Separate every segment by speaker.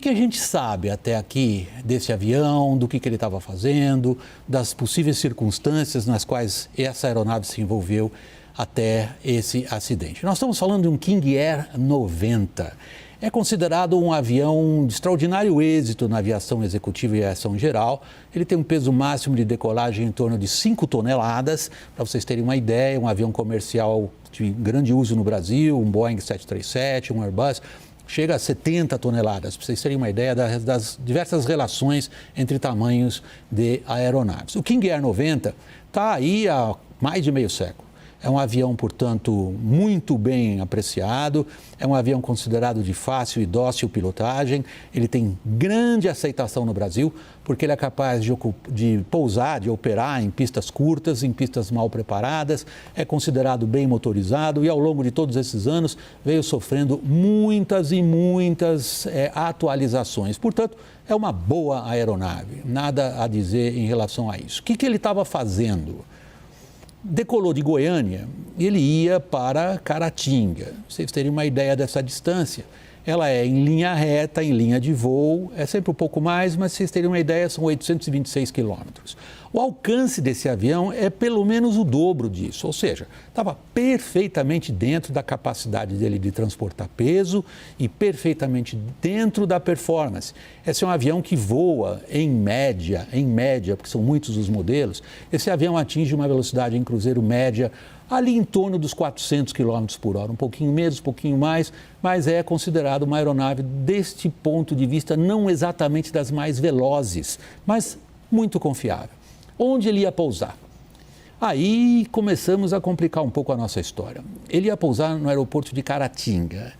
Speaker 1: que a gente sabe até aqui desse avião, do que ele estava fazendo, das possíveis circunstâncias nas quais essa aeronave se envolveu até esse acidente? Nós estamos falando de um King Air 90. É considerado um avião de extraordinário êxito na aviação executiva e aviação geral. Ele tem um peso máximo de decolagem em torno de 5 toneladas. Para vocês terem uma ideia, um avião comercial de grande uso no Brasil, um Boeing 737, um Airbus, chega a 70 toneladas, para vocês terem uma ideia das diversas relações entre tamanhos de aeronaves. O King Air 90 está aí há mais de meio século. É um avião, portanto, muito bem apreciado, é um avião considerado de fácil e dócil pilotagem, ele tem grande aceitação no Brasil, porque ele é capaz de pousar, de operar em pistas curtas, em pistas mal preparadas, é considerado bem motorizado e ao longo de todos esses anos veio sofrendo muitas e muitas atualizações. Portanto, é uma boa aeronave, nada a dizer em relação a isso. O que ele estava fazendo? Decolou de Goiânia e ele ia para Caratinga. Vocês terem uma ideia dessa distância. Ela é em linha reta, em linha de voo, é sempre um pouco mais, mas vocês terem uma ideia, são 826 quilômetros. O alcance desse avião é pelo menos o dobro disso, ou seja, estava perfeitamente dentro da capacidade dele de transportar peso e perfeitamente dentro da performance. Esse é um avião que voa em média, porque são muitos os modelos, esse avião atinge uma velocidade em cruzeiro média ali em torno dos 400 km por hora, um pouquinho menos, um pouquinho mais, mas é considerado uma aeronave deste ponto de vista não exatamente das mais velozes, mas muito confiável. Onde ele ia pousar? Aí começamos a complicar um pouco a nossa história. Ele ia pousar no aeroporto de Caratinga.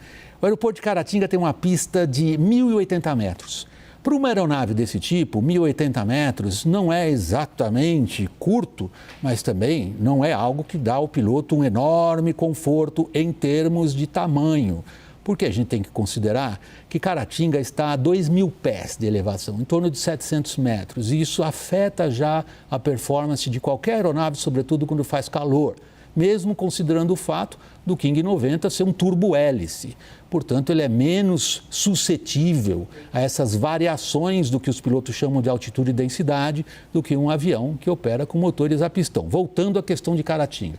Speaker 1: O aeroporto de Caratinga tem uma pista de 1.080 metros. Para uma aeronave desse tipo, 1.080 metros não é exatamente curto, mas também não é algo que dá ao piloto um enorme conforto em termos de tamanho. Porque a gente tem que considerar que Caratinga está a 2.000 pés de elevação, em torno de 700 metros. E isso afeta já a performance de qualquer aeronave, sobretudo quando faz calor, mesmo considerando o fato do King 90 ser um turbo-hélice. Portanto, ele é menos suscetível a essas variações do que os pilotos chamam de altitude e densidade do que um avião que opera com motores a pistão. Voltando à questão de Caratinga.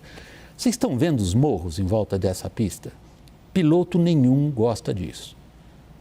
Speaker 1: Vocês estão vendo os morros em volta dessa pista? Piloto nenhum gosta disso.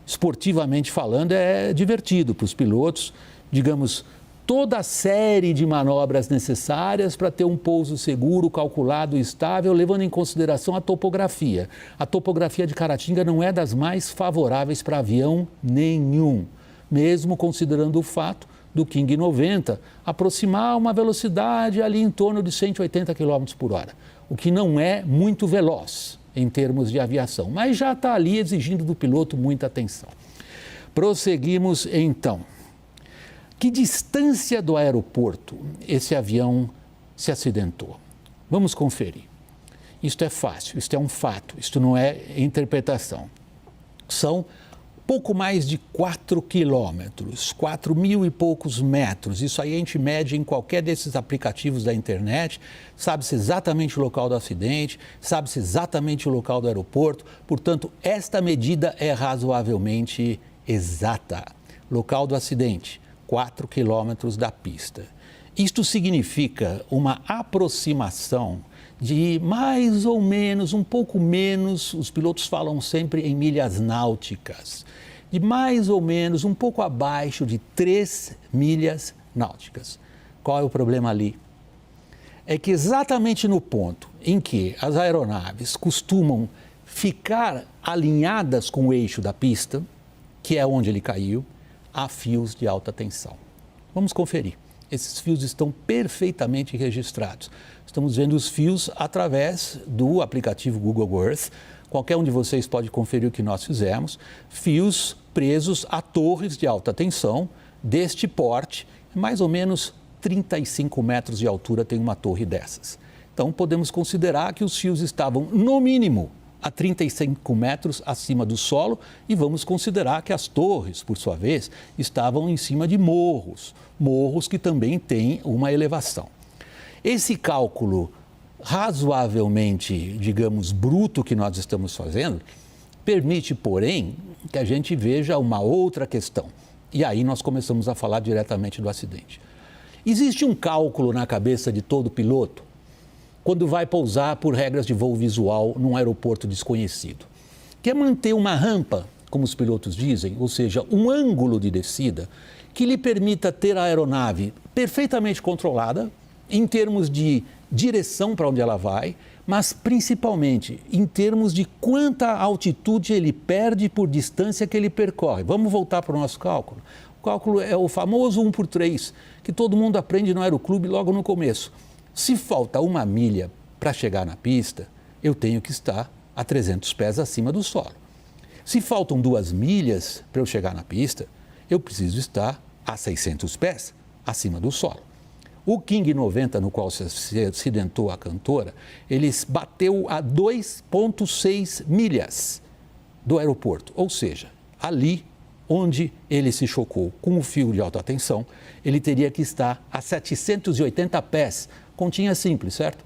Speaker 1: Esportivamente falando, é divertido para os pilotos, digamos, toda a série de manobras necessárias para ter um pouso seguro, calculado e estável, levando em consideração a topografia. A topografia de Caratinga não é das mais favoráveis para avião nenhum, mesmo considerando o fato do King 90 aproximar uma velocidade ali em torno de 180 km por hora, o que não é muito veloz em termos de aviação, mas já está ali exigindo do piloto muita atenção. Prosseguimos então. Que distância do aeroporto esse avião se acidentou? Vamos conferir. Isto é fácil, isto é um fato, isto não é interpretação. São pouco mais de 4 quilômetros, 4.000 e poucos metros. Isso aí a gente mede em qualquer desses aplicativos da internet, sabe-se exatamente o local do acidente, sabe-se exatamente o local do aeroporto. Portanto, esta medida é razoavelmente exata. Local do acidente, 4 quilômetros da pista. Isto significa uma aproximação de mais ou menos, um pouco menos, os pilotos falam sempre em milhas náuticas, de mais ou menos, um pouco abaixo de 3 milhas náuticas. Qual é o problema ali? É que exatamente no ponto em que as aeronaves costumam ficar alinhadas com o eixo da pista, que é onde ele caiu, há fios de alta tensão. Vamos conferir. Esses fios estão perfeitamente registrados. Estamos vendo os fios através do aplicativo Google Earth. Qualquer um de vocês pode conferir o que nós fizemos. Fios presos a torres de alta tensão deste porte, mais ou menos 35 metros de altura tem uma torre dessas. Então, podemos considerar que os fios estavam, no mínimo, a 35 metros acima do solo e vamos considerar que as torres, por sua vez, estavam em cima de morros que também têm uma elevação. Esse cálculo razoavelmente, digamos, bruto que nós estamos fazendo, Permite, porém, que a gente veja uma outra questão. E aí nós começamos a falar diretamente do acidente. Existe um cálculo na cabeça de todo piloto quando vai pousar por regras de voo visual num aeroporto desconhecido, que é manter uma rampa, como os pilotos dizem, ou seja, um ângulo de descida que lhe permita ter a aeronave perfeitamente controlada em termos de direção para onde ela vai, mas principalmente em termos de quanta altitude ele perde por distância que ele percorre. Vamos voltar para o nosso cálculo. O cálculo é o famoso 1/3, que todo mundo aprende no aeroclube logo no começo. Se falta 1 milha para chegar na pista, eu tenho que estar a 300 pés acima do solo. Se faltam 2 milhas para eu chegar na pista, eu preciso estar a 600 pés acima do solo. O King 90, no qual se acidentou a cantora, ele bateu a 2,6 milhas do aeroporto, ou seja, ali onde ele se chocou com o fio de alta tensão, ele teria que estar a 780 pés. Continha simples, certo?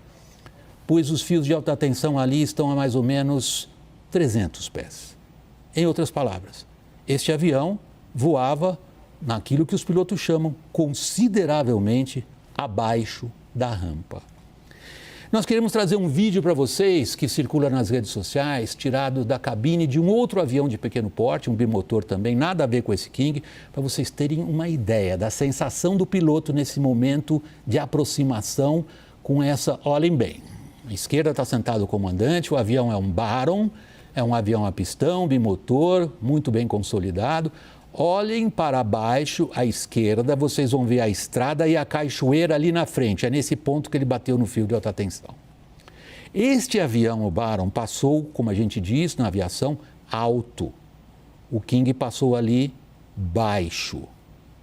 Speaker 1: Pois os fios de alta tensão ali estão a mais ou menos 300 pés. Em outras palavras, este avião voava naquilo que os pilotos chamam consideravelmente abaixo da rampa. Nós queremos trazer um vídeo para vocês que circula nas redes sociais, tirado da cabine de um outro avião de pequeno porte, um bimotor também, nada a ver com esse King, para vocês terem uma ideia da sensação do piloto nesse momento de aproximação com essa, olhem bem, à esquerda está sentado o comandante, o avião é um Baron, é um avião a pistão, bimotor, muito bem consolidado. Olhem para baixo, à esquerda, vocês vão ver a estrada e a cachoeira ali na frente. É nesse ponto que ele bateu no fio de alta tensão. Este avião, o Baron, passou, como a gente diz na aviação, alto. O King passou ali baixo,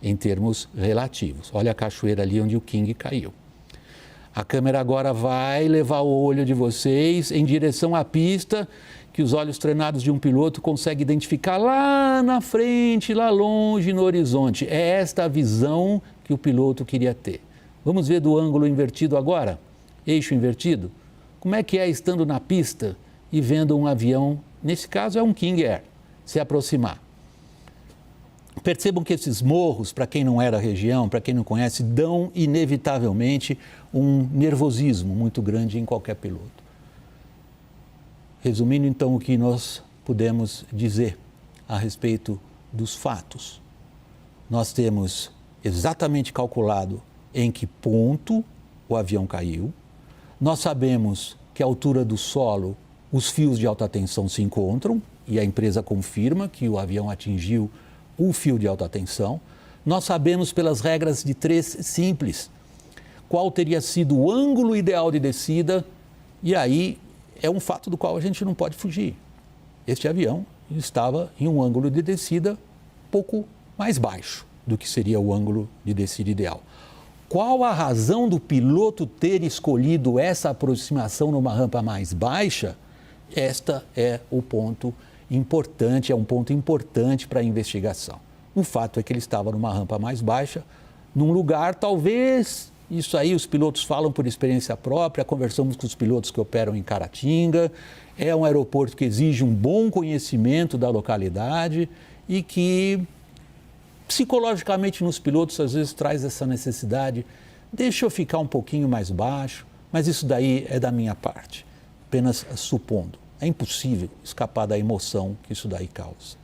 Speaker 1: em termos relativos. Olha a cachoeira ali onde o King caiu. A câmera agora vai levar o olho de vocês em direção à pista, que os olhos treinados de um piloto conseguem identificar lá na frente, lá longe no horizonte. É esta a visão que o piloto queria ter. Vamos ver do ângulo invertido agora? Eixo invertido? Como é que é estando na pista e vendo um avião, nesse caso é um King Air, se aproximar? Percebam que esses morros, para quem não é da região, para quem não conhece, dão inevitavelmente um nervosismo muito grande em qualquer piloto. Resumindo, então, o que nós podemos dizer a respeito dos fatos. Nós temos exatamente calculado em que ponto o avião caiu. Nós sabemos que à altura do solo os fios de alta tensão se encontram e a empresa confirma que o avião atingiu o fio de alta tensão. Nós sabemos pelas regras de 3 simples qual teria sido o ângulo ideal de descida e aí é um fato do qual a gente não pode fugir. Este avião estava em um ângulo de descida pouco mais baixo do que seria o ângulo de descida ideal. Qual a razão do piloto ter escolhido essa aproximação numa rampa mais baixa? Esta é o ponto importante, é um ponto importante para a investigação. O fato é que ele estava numa rampa mais baixa, num lugar talvez... Isso aí os pilotos falam por experiência própria, conversamos com os pilotos que operam em Caratinga, é um aeroporto que exige um bom conhecimento da localidade e que psicologicamente nos pilotos às vezes traz essa necessidade, deixa eu ficar um pouquinho mais baixo, mas isso daí é da minha parte, apenas supondo. É impossível escapar da emoção que isso daí causa.